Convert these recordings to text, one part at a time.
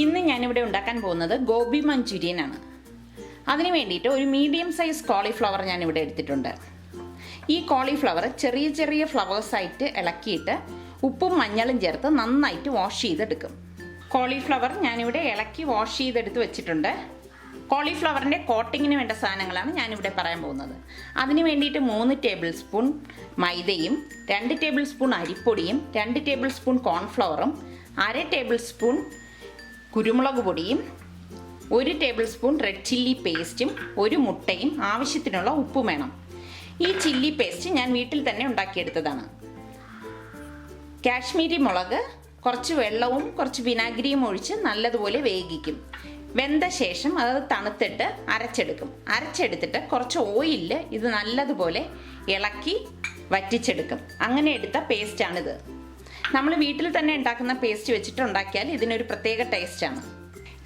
ഇന്ന് ഞാനിവിടെ ഉണ്ടാക്കാൻ പോകുന്നത് ഗോബി മഞ്ചൂരിയൻ ആണ്. അതിന് വേണ്ടിയിട്ട് ഒരു മീഡിയം സൈസ് കോളിഫ്ലവർ ഞാനിവിടെ എടുത്തിട്ടുണ്ട്. ഈ കോളിഫ്ലവർ ചെറിയ ചെറിയ ഫ്ലവേഴ്സായിട്ട് ഇളക്കിയിട്ട് ഉപ്പും മഞ്ഞളും ചേർത്ത് നന്നായിട്ട് വാഷ് ചെയ്തെടുക്കും. കോളിഫ്ലവർ ഞാനിവിടെ ഇളക്കി വാഷ് ചെയ്തെടുത്ത് വെച്ചിട്ടുണ്ട്. കോളിഫ്ലവറിൻ്റെ കോട്ടിങ്ങിന് വേണ്ട സാധനങ്ങളാണ് ഞാനിവിടെ പറയാൻ പോകുന്നത്. അതിന് വേണ്ടിയിട്ട് 3 ടേബിൾ സ്പൂൺ മൈദയും 2 ടേബിൾ സ്പൂൺ അരിപ്പൊടിയും 2 ടേബിൾ സ്പൂൺ കോൺഫ്ലവറും 1/2 ടേബിൾ സ്പൂൺ കുരുമുളക് പൊടിയും 1 ടേബിൾ സ്പൂൺ റെഡ് ചില്ലി പേസ്റ്റും 1 മുട്ടയും ആവശ്യത്തിനുള്ള ഉപ്പും വേണം. ഈ ചില്ലി പേസ്റ്റ് ഞാൻ വീട്ടിൽ തന്നെ ഉണ്ടാക്കിയെടുത്തതാണ്. കാശ്മീരി മുളക് കുറച്ച് വെള്ളവും കുറച്ച് വിനാഗിരിയും ഒഴിച്ച് നല്ലതുപോലെ വേവിക്കും. വെന്ത ശേഷം അത് തണുത്തിട്ട് അരച്ചെടുത്തിട്ട് കുറച്ച് ഓയിലിൽ ഇത് നല്ലതുപോലെ ഇളക്കി വറ്റിച്ചെടുക്കും. അങ്ങനെ എടുത്ത പേസ്റ്റാണിത്. നമ്മൾ വീട്ടിൽ തന്നെ ഉണ്ടാക്കുന്ന പേസ്റ്റ് വെച്ചിട്ട് ഉണ്ടാക്കിയാൽ ഇതിനൊരു പ്രത്യേക ടേസ്റ്റാണ്.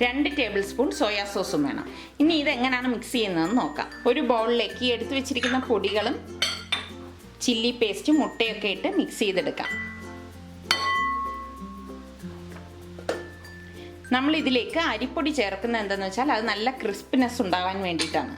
2 ടേബിൾ സ്പൂൺ സോയാ സോസും വേണം. ഇനി ഇതെങ്ങനെയാണ് മിക്സ് ചെയ്യുന്നതെന്ന് നോക്കാം. ഒരു ബൗളിലേക്ക് എടുത്തു വെച്ചിരിക്കുന്ന പൊടികളും ചില്ലി പേസ്റ്റും മുട്ടയൊക്കെ ഇട്ട് മിക്സ് ചെയ്തെടുക്കാം. നമ്മൾ ഇതിലേക്ക് അരിപ്പൊടി ചേർക്കുന്നത് എന്താണെന്ന് വെച്ചാൽ അത് നല്ല ക്രിസ്പിനെസ് ഉണ്ടാവാൻ വേണ്ടിയിട്ടാണ്.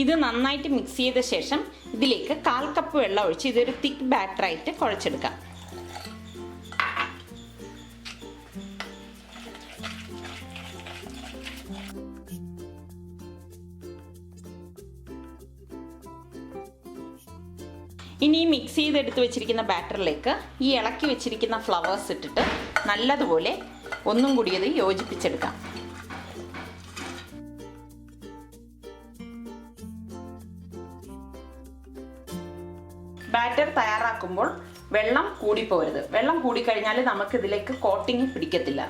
ഇത് നന്നായിട്ട് മിക്സ് ചെയ്ത ശേഷം ഇതിലേക്ക് 1/4 കപ്പ് വെള്ളം ഒഴിച്ച് ഇതൊരു തിക്ക് ബാറ്ററായിട്ട് കുഴച്ചെടുക്കാം. ഇനി മിക്സ് ചെയ്തെടുത്ത് വെച്ചിരിക്കുന്ന ബാറ്ററിലേക്ക് ഈ ഇളക്കി വെച്ചിരിക്കുന്ന ഫ്ലവേഴ്സ് ഇട്ടിട്ട് നല്ലതുപോലെ ഒന്നും കൂടി അത് യോജിപ്പിച്ചെടുക്കാം. ബാറ്റർ തയ്യാറാക്കുമ്പോൾ വെള്ളം കൂടിപ്പോരുത്. വെള്ളം കൂടിക്കഴിഞ്ഞാൽ നമുക്ക് ഇതിലേക്ക് കോട്ടിങ് പിടിക്കത്തില്ല.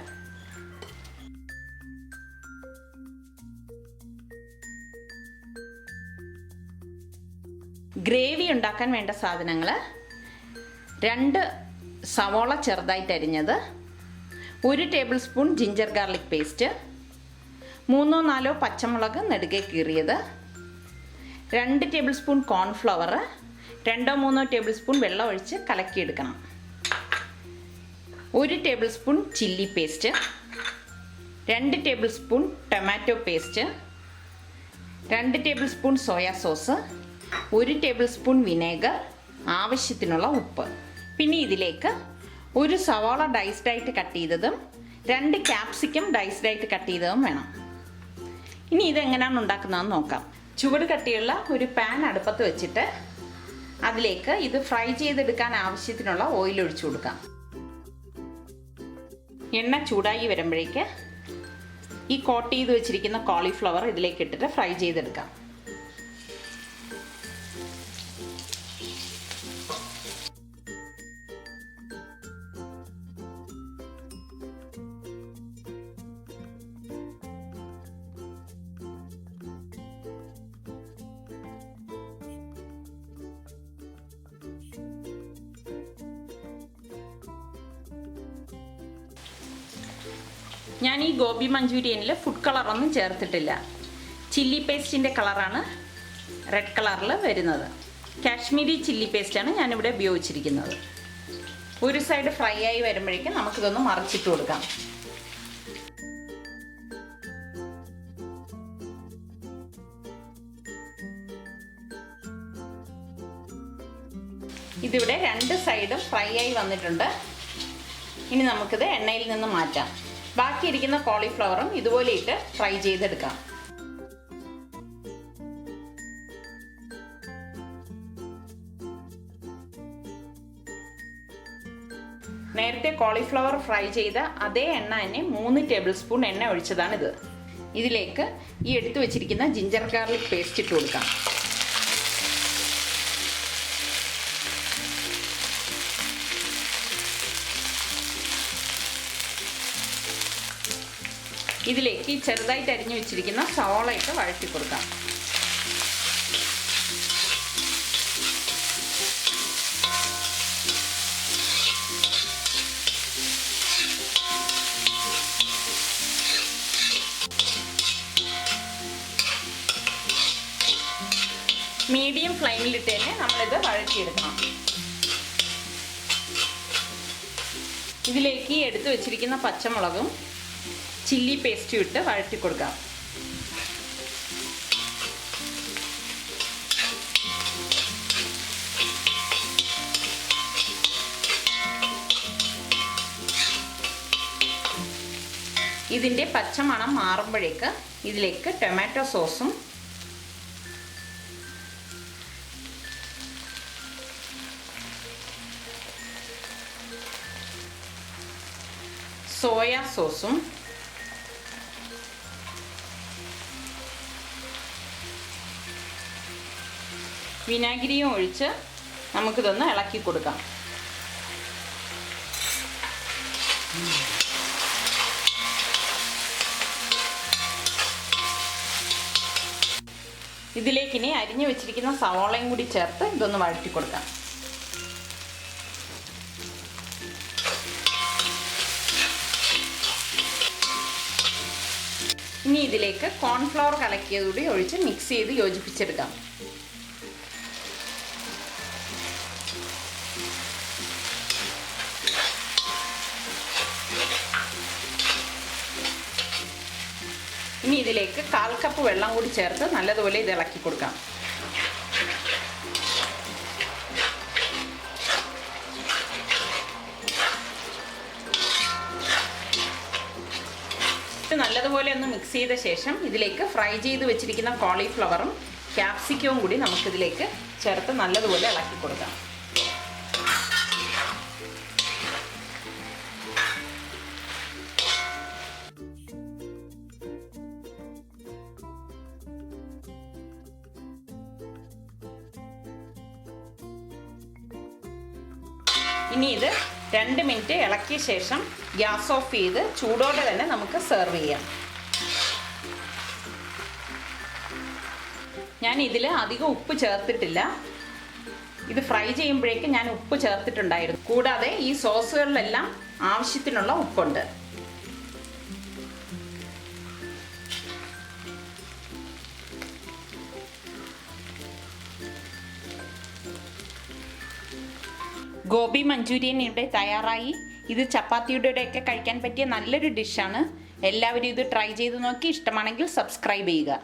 ഗ്രേവി ഉണ്ടാക്കാൻ വേണ്ട സാധനങ്ങൾ: 2 സവോള ചെറുതായിട്ട് അരിഞ്ഞത്, 1 table spoon ginger garlic paste, 3-4 പച്ചമുളക് നെടുകെ കീറിയത്, 2 table spoon cornflour, 2-3 table spoon വെള്ളം ഒഴിച്ച് കലക്കിയെടുക്കണം, 1 table spoon chilli paste, 2 table spoon tomato paste, 2 table spoon soya sauce, 1 table spoon vinegar, ആവശ്യത്തിനുള്ള ഉപ്പ്. പിന്നെ ഇതിലേക്ക് 1 സവാള ഡൈസ്ഡായിട്ട് കട്ട് ചെയ്തതും 2 ക്യാപ്സിക്കം ഡൈസ്ഡായിട്ട് കട്ട് ചെയ്തതും വേണം. ഇനി ഇതെങ്ങനെയാണ് ഉണ്ടാക്കുന്നതെന്ന് നോക്കാം. ചുവട് കട്ടിയുള്ള ഒരു പാൻ അടുപ്പത്ത് വെച്ചിട്ട് അതിലേക്ക് ഇത് ഫ്രൈ ചെയ്തെടുക്കാൻ ആവശ്യത്തിനുള്ള ഓയിൽ ഒഴിച്ചു കൊടുക്കാം. എണ്ണ ചൂടായി വരുമ്പോഴേക്ക് ഈ കോട്ട് ചെയ്ത് വെച്ചിരിക്കുന്ന കോളിഫ്ലവർ ഇതിലേക്ക് ഇട്ടിട്ട് ഫ്രൈ ചെയ്തെടുക്കാം. ഞാൻ ഈ ഗോബി മഞ്ചൂരിയനിൽ ഫുഡ് കളറൊന്നും ചേർത്തിട്ടില്ല. ചില്ലി പേസ്റ്റിൻ്റെ കളറാണ് റെഡ് കളറിൽ വരുന്നത്. കാശ്മീരി ചില്ലി പേസ്റ്റാണ് ഞാനിവിടെ ഉപയോഗിച്ചിരിക്കുന്നത്. ഒരു സൈഡ് ഫ്രൈ ആയി വരുമ്പോഴേക്കും നമുക്കിതൊന്ന് മറിച്ചിട്ട് കൊടുക്കാം. ഇതിവിടെ 2 സൈഡും ഫ്രൈ ആയി വന്നിട്ടുണ്ട്. ഇനി നമുക്കിത് എണ്ണയിൽ നിന്ന് മാറ്റാം. ബാക്കിയിരിക്കുന്ന കോളിഫ്ലവറും ഇതുപോലെ ഇട്ട് ഫ്രൈ ചെയ്തെടുക്കാം. നേരത്തെ കോളിഫ്ലവർ ഫ്രൈ ചെയ്ത അതേ എണ്ണ തന്നെ 3 ടേബിൾ സ്പൂൺ എണ്ണ ഒഴിച്ചതാണിത്. ഇതിലേക്ക് ഈ എടുത്തു വെച്ചിരിക്കുന്ന ജിഞ്ചർ ഗാർലിക് പേസ്റ്റ് ഇട്ട് കൊടുക്കാം. ഇതിലേക്ക് ചെറുതായിട്ട് അരിഞ്ഞു വെച്ചിരിക്കുന്ന സവാള ഇട്ട് വഴറ്റി കൊടുക്കാം. മീഡിയം ഫ്ലെയിമിലിട്ട് തന്നെ നമ്മളിത് വഴറ്റിയെടുക്കണം. ഇതിലേക്ക് എടുത്തു വെച്ചിരിക്കുന്ന പച്ചമുളകും ചില്ലി പേസ്റ്റും ഇട്ട് വഴറ്റി കൊടുക്കാം. ഇതിൻ്റെ പച്ചമണം മാറുമ്പോഴേക്ക് ഇതിലേക്ക് ടൊമാറ്റോ സോസും സോയ സോസും വിനാഗിരിയും ഒഴിച്ച് നമുക്കിതൊന്ന് ഇളക്കി കൊടുക്കാം. ഇതിലേക്കിനി അരിഞ്ഞു വെച്ചിരിക്കുന്ന സവാളയും കൂടി ചേർത്ത് ഇതൊന്ന് വഴറ്റി കൊടുക്കാം. ഇനി ഇതിലേക്ക് കോൺഫ്ലവർ കലക്കിയതുകൂടി ഒഴിച്ച് മിക്സ് ചെയ്ത് യോജിപ്പിച്ചെടുക്കാം. ഇനി ഇതിലേക്ക് 1/4 കപ്പ് വെള്ളം കൂടി ചേർത്ത് നല്ലതുപോലെ ഇത് ഇളക്കി കൊടുക്കാം. നല്ലതുപോലെ ഒന്ന് മിക്സ് ചെയ്ത ശേഷം ഇതിലേക്ക് ഫ്രൈ ചെയ്ത് വെച്ചിരിക്കുന്ന കോളിഫ്ലവറും ക്യാപ്സിക്കവും കൂടി നമുക്കിതിലേക്ക് ചേർത്ത് നല്ലതുപോലെ ഇളക്കി കൊടുക്കാം. ഇനി ഇത് 2 മിനിറ്റ് ഇളക്കിയ ശേഷം ഗ്യാസ് ഓഫ് ചെയ്ത് ചൂടോടെ തന്നെ നമുക്ക് സെർവ് ചെയ്യാം. ഞാൻ ഇതിൽ അധികം ഉപ്പ് ചേർത്തിട്ടില്ല. ഇത് ഫ്രൈ ചെയ്യുമ്പോഴേക്കും ഞാൻ ഉപ്പ് ചേർത്തിട്ടുണ്ടായിരുന്നു. കൂടാതെ ഈ സോസുകളിലെല്ലാം ആവശ്യത്തിനുള്ള ഉപ്പുണ്ട്. ഗോബി മഞ്ചൂരിയൻ ഇവിടെ തയ്യാറായി. ഇത് ചപ്പാത്തിയുടെയൊക്കെ കഴിക്കാൻ പറ്റിയ നല്ലൊരു ഡിഷാണ്. എല്ലാവരും ഇത് ട്രൈ ചെയ്ത് നോക്കി ഇഷ്ടമാണെങ്കിൽ സബ്സ്ക്രൈബ് ചെയ്യുക.